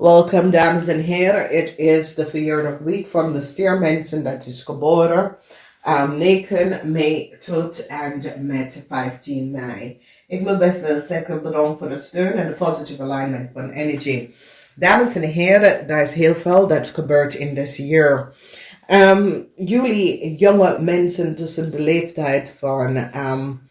Welkom dames en heren, het is de verjaardagweek van de Stier mensen dat is geboren 9 mei tot en met 15 mei. Ik wil best wel zeggen bedankt voor de steun en de positive alignment van energy. Dames en heren, daar is heel veel dat gebeurt in dit jaar. Jullie jonge mensen tussen de leeftijd van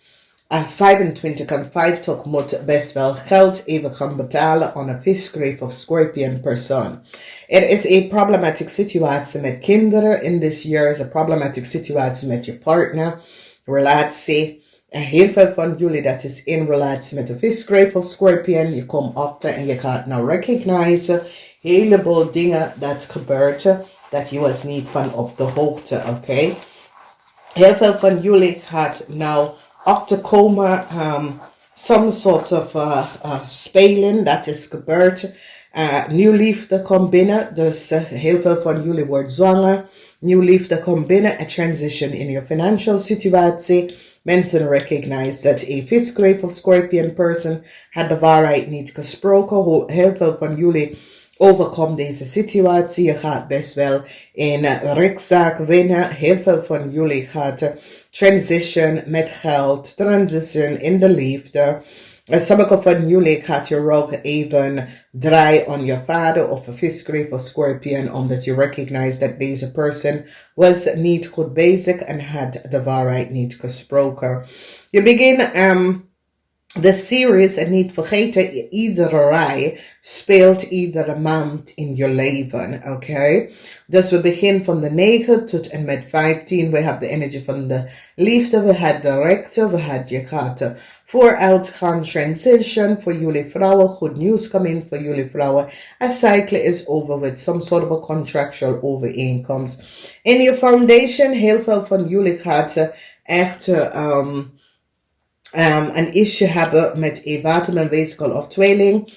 25 en 50 moet best wel geld even gaan betalen aan een visgreep of scorpion persoon. Er is een problematische situatie met kinderen in dit jaar. Er is een problematische situatie met je partner, relatie. En heel veel van jullie dat is in relatie met de visgreep of scorpion. Je komt op en je gaat nou recognizen. Heleboel dingen dat gebeurt dat je was niet van op de hoogte, oké? Heel veel van jullie gaat nou op te komen, some sort of spelen dat is gebeurd. Nieuw liefde komt binnen, dus heel veel van jullie wordt zwanger. Nieuw liefde komt binnen, a transition in your financial situatie. Mensen recognize dat een visgreep of scorpion person had de waarheid niet gesproken. Heel veel van jullie overkomt deze situatie. Je gaat best wel in rechtszaak winnen. Heel veel van jullie gaat transition met geld, transition in de liefde. Sommige van jullie gaat je ook even draaien aan je vader of een visgreep of scorpion, omdat je recognize dat deze person was niet goed bezig en had de waarheid niet gesproken. Je begint de series, en niet vergeten, iedere rij speelt iedere maand in je leven, oké? Dus we beginnen van de 9 tot en met 15. We hebben de energie van de liefde, we hebben de rechten, we hebben je gaat vooruitgaan, transition voor jullie vrouwen, goed nieuws komt in voor jullie vrouwen. A cycle is over with some sort of a contractual overeenkomst. In je foundation, heel veel van jullie gaat echt een issue hebben met een watermanweeskal of tweeling.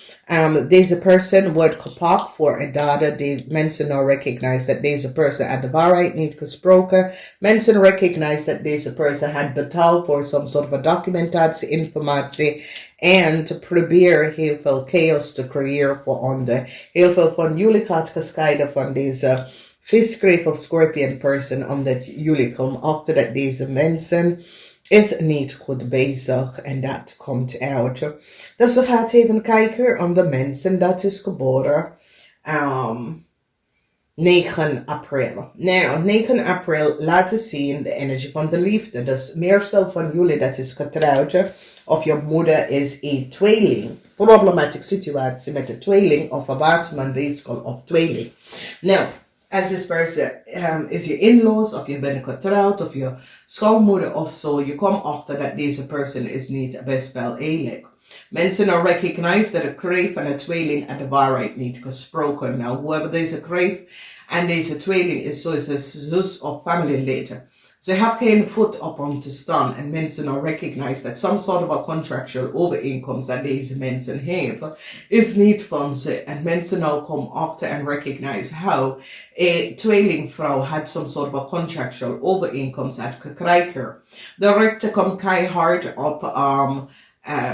Deze person wordt gepakt voor een dader. Deze mensen nou recognize dat deze person had de waarheid niet gesproken. Mensen recognize dat deze person had betaald voor some sort of documentatie, informatie. En te proberen heel veel chaos te creëren voor anderen. Heel veel van jullie gaat gescheiden van deze visgreep of scorpion person. Omdat jullie komen achter dat deze mensen is niet goed bezig en dat komt uit. Dus we gaan even kijken aan de mensen dat is geboren 9 april. Nou, 9 april laten zien de energie van de liefde. Dus meestal van jullie dat is getrouwd of je moeder is een tweeling. Problematische situatie met de tweeling of een waterman, weeskal of tweeling. Nou, als this person is je in-laws of je bent getrouwd of je schoonmoeder of zo, je komt achter dat deze person is niet best wel eerlijk. Mensen nou recognize dat een kreef en een tweeling en de waarheid niet gesproken. Nou, whoever deze kreef en deze tweeling is, zo is een zus of familielid. Ze hebben geen voet op om te staan en mensen nou recognize dat some sort of a contractual overeenkomst dat deze mensen hebben is niet van ze. En mensen nou komen achter en recognize how a tweelingvrouw had some sort of a contractual overeenkomst had gekregen. De rechter komt keihard op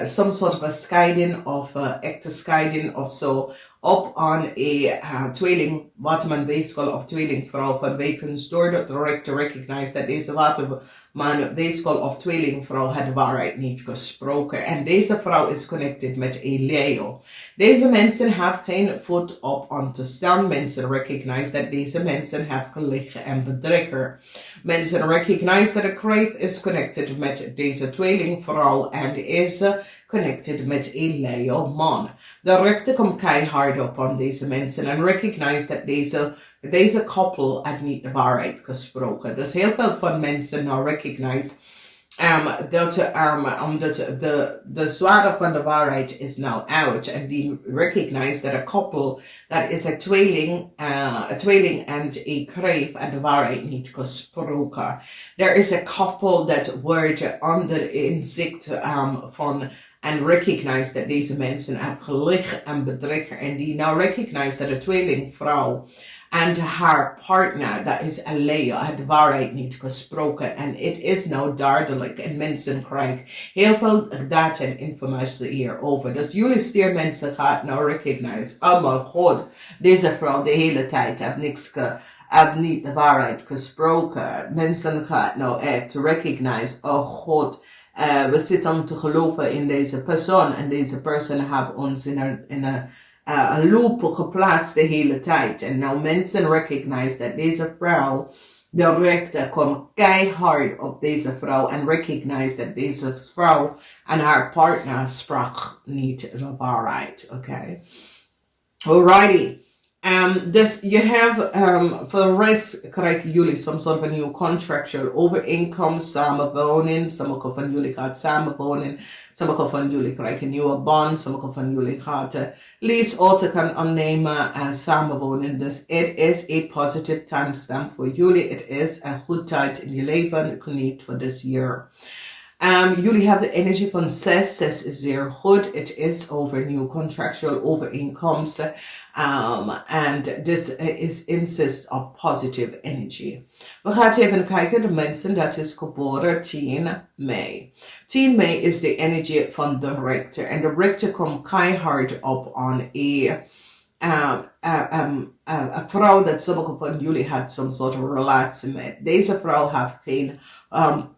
some sort of a scheiding of echte scheiding of zo op aan een tweeling waterman weeskal of tweelingvrouw van wekens doordat de rechter recognize dat deze waterman weeskal of tweelingvrouw had de waarheid niet gesproken. En deze vrouw is connected met een Leo. Deze mensen hebben geen voet op aan te staan. Mensen recognize dat deze mensen hebben geliegen en bedriegen. Mensen recognize dat de kreef is connected met deze tweelingvrouw en is connected met een Leo man. De rechter komt keihard op aan deze mensen en recognize dat deze couple had niet de waarheid gesproken. Dus heel veel van mensen nou recognize dat de zware van de waarheid is nou uit en die recognize dat een couple dat is een tweeling en een kreef en de waarheid niet gesproken. Er is een couple dat wordt onder inzicht van en recognize dat deze mensen hebben geliegen en bedriegen en die nou recognize dat de tweelingvrouw En haar partner, dat is een Leo, had de waarheid niet gesproken. En het is nou duidelijk. En mensen krijgen heel veel data en informatie hierover. Dus jullie stiermensen gaat nou recognize. Oh mijn god, deze vrouw de hele tijd heeft niet de waarheid gesproken. Mensen gaan nou echt recognize. Oh god, we zitten te geloven in deze persoon. En deze persoon heeft ons in een loop geplaatst de hele tijd. En nou mensen recognize dat deze vrouw, de rechter komt keihard op deze vrouw en recognize dat deze vrouw en haar partner sprak niet de waarheid. Oké. Alrighty. Dus je hebt, voor de rest krijgen jullie soms soort van nieuw contractual overeenkomst, samenwonen. Sommige van jullie gaat samenwonen. Sommige van jullie krijgen een nieuwe band. Sommige van jullie gaat leaseauto gaan aannemen en samenwonen. Dus het is een positive timestamp voor jullie. Het is een goed tijd in je leven. Geniet voor this year. Jullie hebben de energie van 6. 6 is zeer goed. Het is over nieuw contractual overeenkomsten. And this is insist op positive energy. We gaan even kijken de mensen dat is geboren 10 mei. 10 mei is de energie van de rechter. En de rechter komt keihard op aan een vrouw dat sommige van jullie had some soort of relatie met. Deze vrouw heeft geen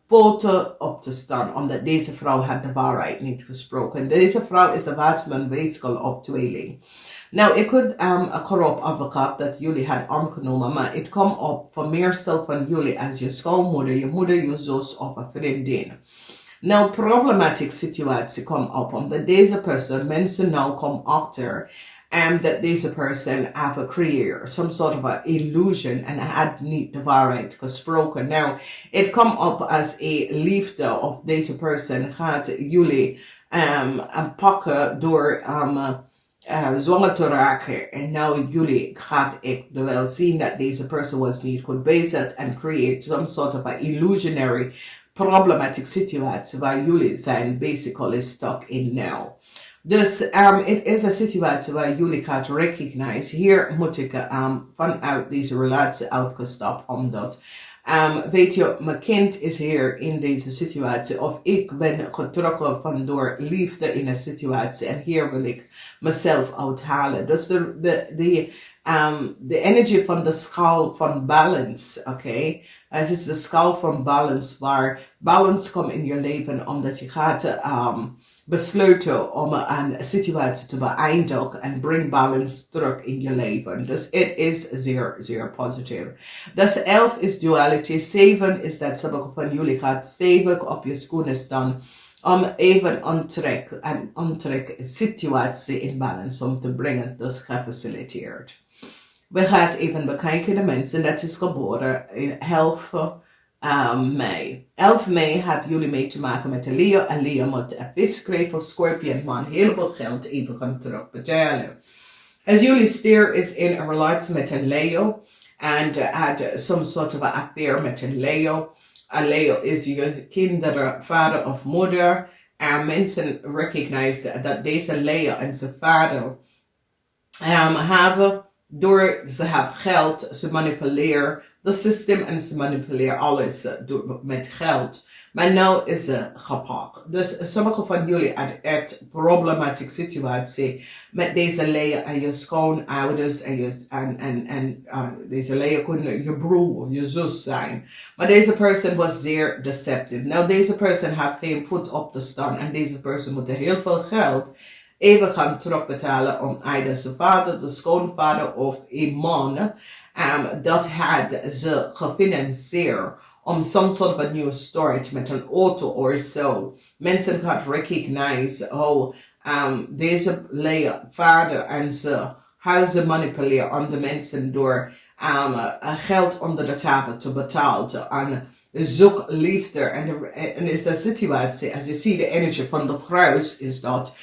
poten op te staan, omdat deze vrouw had de waarheid niet gesproken. Deze vrouw is een waterman, weeskel of tweeling. Nou, ik had een corrupt advocaat dat jullie had aangenomen, maar het komt op voor meestal van jullie als je schoonmoeder, je moeder, je zus of een vriendin. Nou, problematische situatie komt op, omdat deze persoon, mensen nou komen achter, dat deze persoon heeft creëerd some sort of a illusion en had niet de waarheid gesproken. Nou, het komt op als een liefde of deze persoon gaat jullie pakken door zwanger te raken. En nou jullie gaat ik wel zien dat deze persoon was niet goed bezig en create some sort of a illusionary problematic situatie waar jullie zijn basically stuck in now. Dus het is een situatie waar jullie gaat recognize. Hier moet ik vanuit deze relatie uitgestapt, omdat weet je, mijn kind is hier in deze situatie. Of ik ben getrokken van door liefde in een situatie. En hier wil ik mezelf uithalen. Dus de energie van de schaal van balance, oké? Het is de schaal van balance waar balance komt in je leven omdat je gaat besluiten om een situatie te beëindigen en bring balance terug in je leven. Dus het is zeer, zeer positief. Dus 11 is duality. 7 is dat sommige van jullie gaat stevig op je schoenen staan om even aantrek situatie in balance om te brengen. Dus gefaciliteerd. We gaan even bekijken de mensen dat is geboren in 11 mei. 11 mei had jullie mee te maken met een Leo. En Leo moet een viskreef of scorpion man heel veel geld even gaan terugbetalen. Als jullie stier is in een relatie met een Leo. En had some sort of a affair met een Leo. Een Leo is je kinderen, vader of moeder. En mensen recognize dat deze Leo en zijn vader hebben. Door ze hebben geld, ze manipuleren het systeem en ze manipuleren alles met geld. Maar nu is ze gepakt. Dus sommige van jullie hebben echt problematische situatie met deze Leo en je schoonouders en deze Leo kunnen je broer, je zus zijn. Maar deze persoon was zeer deceptive. Nou, deze persoon heeft geen voet op te staan en deze persoon moet heel veel geld even gaan terugbetalen om either zijn vader, de schoonvader of een man dat had ze gefinancierd om some sort of a new storage met een auto of zo. Mensen gaan recognize hoe deze vader en ze huizen manipuleren aan de mensen door geld onder de tafel te betalen en zoek liefde. En is de situatie, als je ziet de energie van de kruis is dat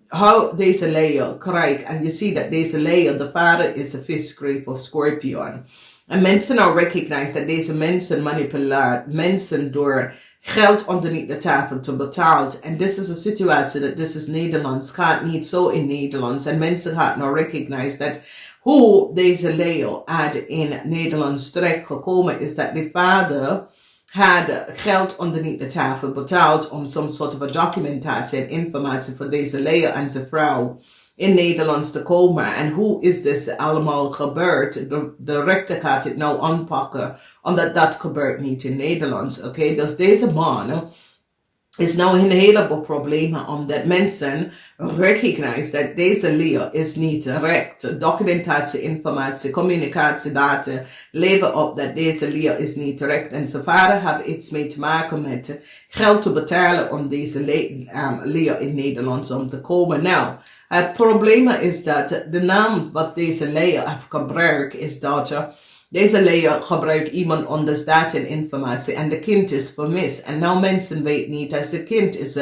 how deze Leo krijgt. En je ziet dat deze Leo, de vader is een viskreef of scorpion. En mensen nou recognize dat deze mensen manipuleren mensen door geld onderuit de tafel te betalen. En dit is een situatie dat dit is Nederlands, gaat niet zo in Nederlands. En mensen gaan nou recognize dat Hoe deze Leo in Nederlands terechtgekomen is dat de vader had geld onderneath de tafel betaald om some sort of a documentatie en informatie voor deze Leo en zijn vrouw in Nederlands te komen. En hoe is dit allemaal gebeurd? De rechter gaat het nou aanpakken, omdat dat gebeurt niet in Nederlands. Oké, dus deze man is nou een heleboel problemen omdat mensen recognize dat deze Leo is niet terecht. Documentatie, informatie, communicatiedata leven op dat deze Leo is niet terecht. En zijn vader heeft iets mee te maken met geld te betalen om deze Leo in Nederland om te komen. Nou, het probleem is dat de naam wat deze Leo heeft gebruikt is dat deze Leo gebruikt iemand anders data en informatie en de kind is vermist. En nou mensen weten niet als de kind is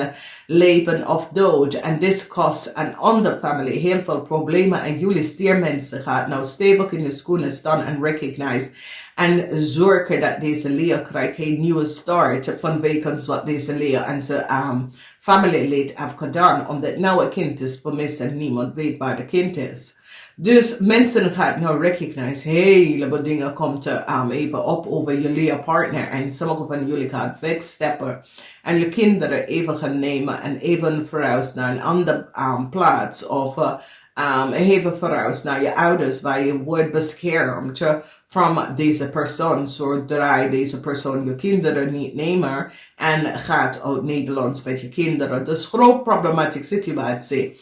leven of dood. En dit kost een andere familie heel veel problemen. En jullie stiermensen gaat nou stevig in de schoenen staan en recognize. En zorgen dat deze Leo krijgt een nieuwe start vanwege wat deze Leo en zijn familielid heeft gedaan. Omdat nou een kind is vermist en niemand weet waar de kind is. Dus mensen gaan nou recognize, heleboel dingen komt even op over jullie partner. En sommige van jullie gaan wegsteppen. En je kinderen even gaan nemen en even verhuizen naar een andere plaats. Of even verhuizen naar je ouders waar je wordt beschermd van deze persoon. Zodra deze persoon je kinderen niet neemt en gaat uit Nederland met je kinderen. Dus groot problematische situatie.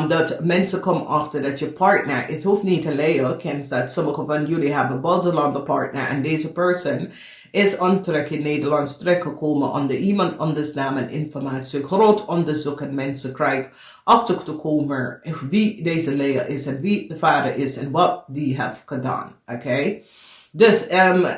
Dat mensen komen achter dat je partner, het hoeft niet een Leo, kent dat sommige van jullie hebben buitenlandse partner en deze persoon is ontrek in Nederlands terechtgekomen onder iemand anders naam en informatie. Groot onderzoek en mensen krijgen achter te komen wie deze Leo is en wie de vader is en wat die heeft gedaan. Oké? Dus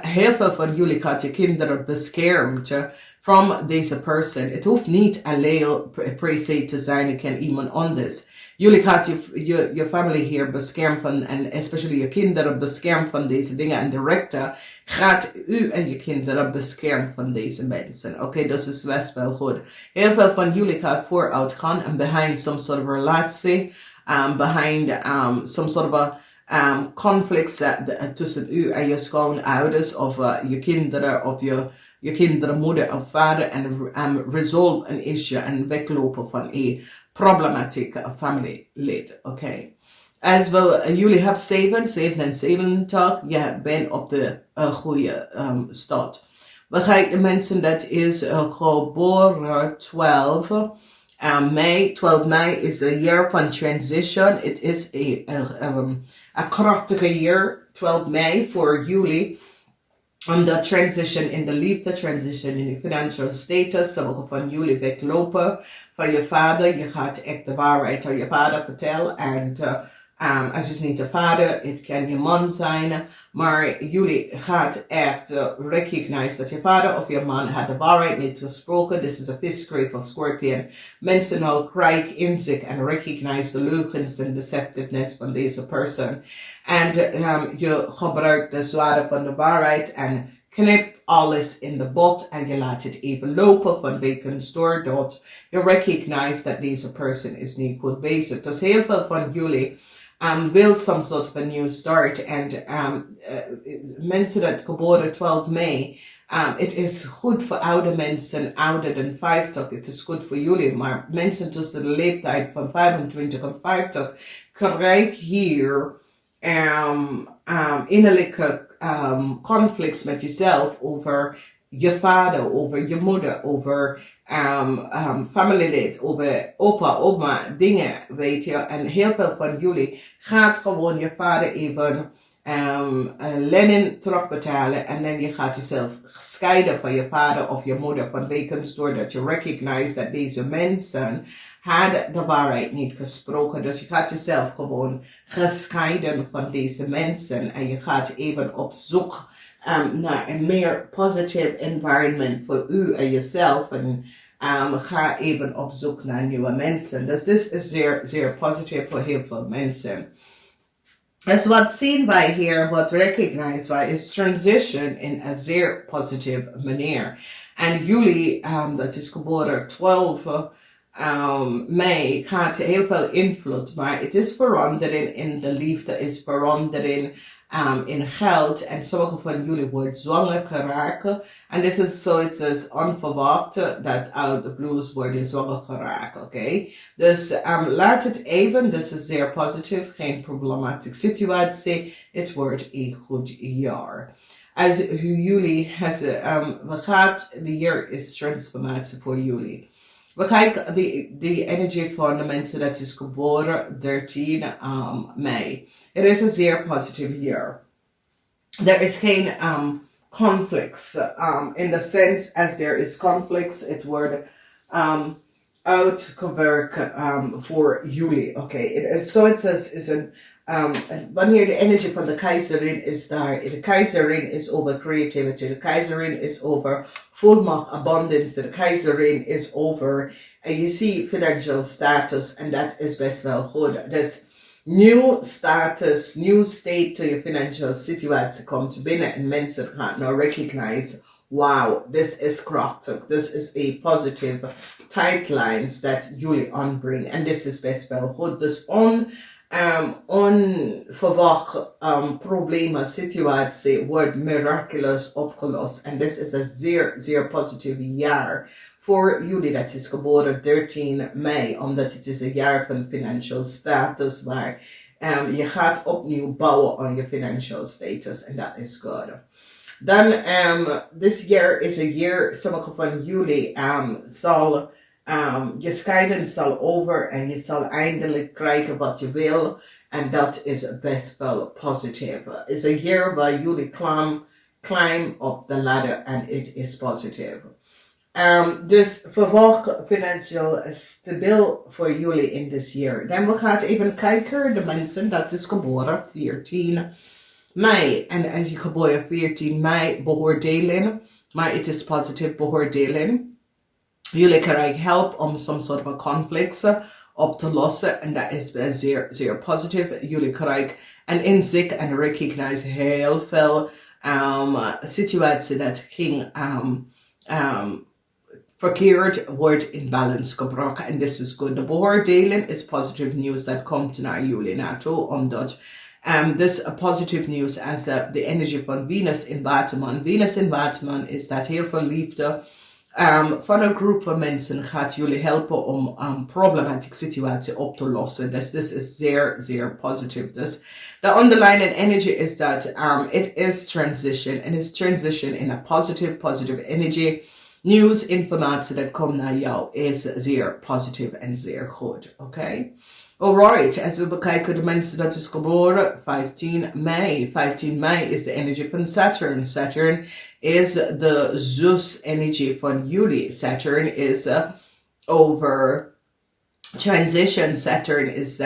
heel veel van jullie gaat je kinderen beschermd van deze persoon. Het hoeft niet een Leo per se te zijn, het kan iemand anders. Jullie gaat je familie hier beschermen van, en especially je kinderen beschermen van deze dingen. En de rechter gaat u en je kinderen beschermen van deze mensen. Oké, dat is best wel goed. Heel veel van jullie gaat vooruit gaan en behind some sort of relatie, behind some sort of a conflicts tussen u en je schoonouders of je kinderen of je kinderen moeder of vader en resolve een issue en weglopen van een problematieke familielid. Oké. Als jullie hebben 77, je bent op de goede stad. Begrijp de mensen dat is geboren 12 May. 12 May is a year van transition. Het is een krachtige jaar, 12 May voor jullie. De transition in de liefde, transition in je financial status. Sommige van jullie weglopen van je vader. Je gaat echt de waarheid aan je vader vertellen. En als je niet de vader, het kan je man zijn. Maar jullie gaat echt recognize dat je vader of je man had de waarheid niet gesproken. This is a fifth grade of Scorpion. Mensen nou krijgen inzicht en recognize de leugens en deceptiveness van deze persoon. En je gebruikt de zware van de waarheid en knip alles in de bot en je laat het even lopen vanwege een stoor dat je recognize dat deze persoon is niet goed bezig. Dus heel veel van jullie wil some sort of a new start. En mensen dat geboren 12 May, het is goed voor oude mensen, ouder dan 50. Het is goed voor jullie, maar mensen tussen de leeftijd van 25 en 50 krijgen hier innerlijke conflicts met jezelf over je vader, over je moeder, over familielid, over opa, oma, dingen, weet je. En heel veel van jullie gaat gewoon je vader even lening terugbetalen en dan je gaat jezelf scheiden van je vader of je moeder vanwege doordat je recognize dat deze mensen hadden de waarheid niet gesproken. Dus je gaat jezelf gewoon gescheiden van deze mensen en je gaat even op zoek naar een meer positive environment voor u en jezelf en ga even op zoek naar nieuwe mensen. Dus dit is zeer, zeer positief voor heel veel mensen. Dus wat zien wij hier, wat recognize wij, is transition in een zeer positieve manier. En jullie, dat is geboren 12 mei gaat heel veel invloed, maar het is verandering in de liefde, is verandering in geld. En sommige van jullie worden zwanger geraken. En dit is zoiets als onverwacht dat uit de blues worden zwanger geraken, oké? Dus laat het even, dit is zeer positief, geen problematische situatie. Het wordt een goed jaar. Als jullie, de jaar is transformatie voor jullie. We kijken de energie van de mensen dat is geboren 13 mei. Het is een zeer positief jaar. Er is geen conflicts. In the sense as there is conflicts, het wordt uitgewerkt voor jullie. Oké, het is zoiets is een wanneer de energie van de keizerin is daar, de keizerin is over creativity, de keizerin is over volmacht, abundance, de keizerin is over, en je ziet financial status, en dat is best wel goed. Dus nieuw status, nieuw state to je financial situatie komt binnen en mensen gaan nou recognize, wow, this is krachtig, this is a positive tight lines that jullie aanbrengen, en this is best wel goed. Dus onverwacht problemen, situatie wordt miraculous opgelost. En dit is een zeer, zeer positief jaar voor jullie dat is geboren 13 mei. Omdat het is een jaar van financial status waar je gaat opnieuw bouwen aan je financial status. En dat is goed. Dan, this year is a year, sommige van jullie zal... je scheiding zal over en je zal eindelijk krijgen wat je wil. En dat is best wel positief. Het is een jaar waar jullie climb op de ladder en het is positief. Dus verwacht financieel stabiel voor jullie in dit jaar. Dan we gaan even kijken, de mensen dat is geboren 14 mei. En als je geboren 14 mei beoordelen, maar het is positief beoordelen. Jullie krijgen hulp om some sort of conflicts op te lossen. En dat is zeer, zeer positief. Jullie krijgen een inzicht en recognize heel veel situaties dat ging verkeerd wordt in balance gebracht. En dit is goed. De beoordeling is positief nieuws dat komt naar jullie naartoe. Omdat this positive news as de energie van Venus in Waterman. Venus in Waterman is dat heel veel liefde. Van een groep van mensen gaat jullie helpen om problematische situatie op te lossen. Dus dit is zeer, zeer positief. Dus de underlying energy is dat it is transition. And it's transition in a positive energy. Nieuws, informatie dat komt naar jou is zeer positief en zeer goed. Oké? Alright, als we bekijken de mensen dat is geboren 15 mei. 15 mei is de energie van Saturn. Saturn is de zus-energie van jullie. Saturn is over transition. Saturn is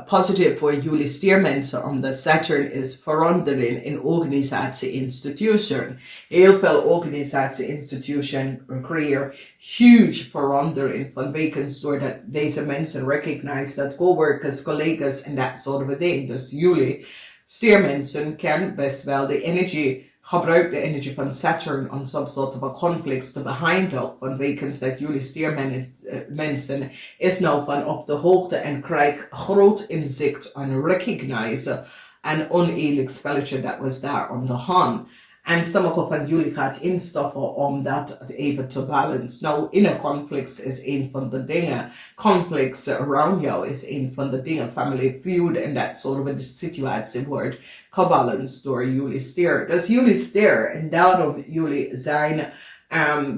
positief voor jullie stiermensen, omdat Saturn is verandering in organisatie, institution. Heel veel organisatie, institution creëren huge verandering vanwege doordat deze mensen recognize dat coworkers, collega's en dat soort of ding. Dus jullie stiermensen kan best wel de energie gebruik de energie van Saturn om some sort of conflicts te behandelen. Vanwege dat jullie stiermensen is nou van op de hoogte en krijgt groot inzicht en recognize een oneerlijk spelletje dat was daar aan de hand. En sommige van jullie gaat instappen om dat even te balance. Nou, inner conflicts is een van de dingen. Conflicts around jou is een van de dingen. Family feud en dat soort of situatie wordt gebalanced door jullie stier. Dus jullie stier en daarom jullie zijn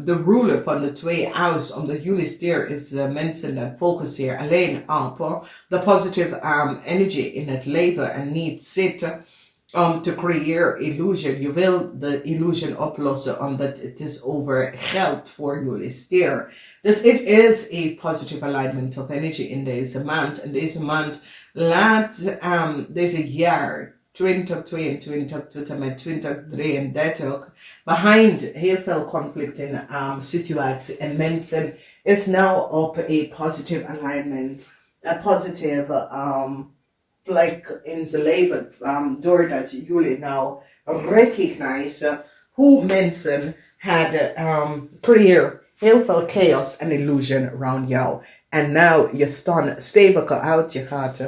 de ruler van de twee huis. Omdat jullie stier is de mensen dat focussen alleen op de positive energy in het leven en niet zitten te creëren illusion. Je wil de illusion oplossen omdat het is over geld voor jullie stier. Dus het is een positive alignment of energy in deze maand. En deze maand laat deze jaar 2022 tot en met 2033 behind heel veel conflict in situatie en mensen is now op een positive alignment, a positive plek in zijn leven, doordat jullie nou recognize hoe mensen hadden creëer heel veel chaos en illusion around jou. En nou, je staat stevig uit, je gaat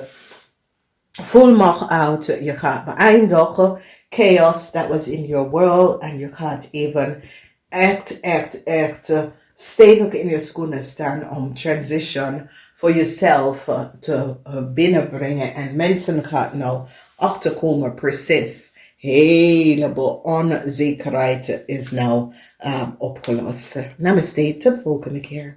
volmacht uit, je gaat beëindigen chaos that was in your world en je gaat even echt stevig in je schoenen staan om transition voor jezelf te binnenbrengen. En mensen gaan nou achterkomen precies. Heleboel onzekerheid is nou opgelost. Namaste, tot de volgende keer.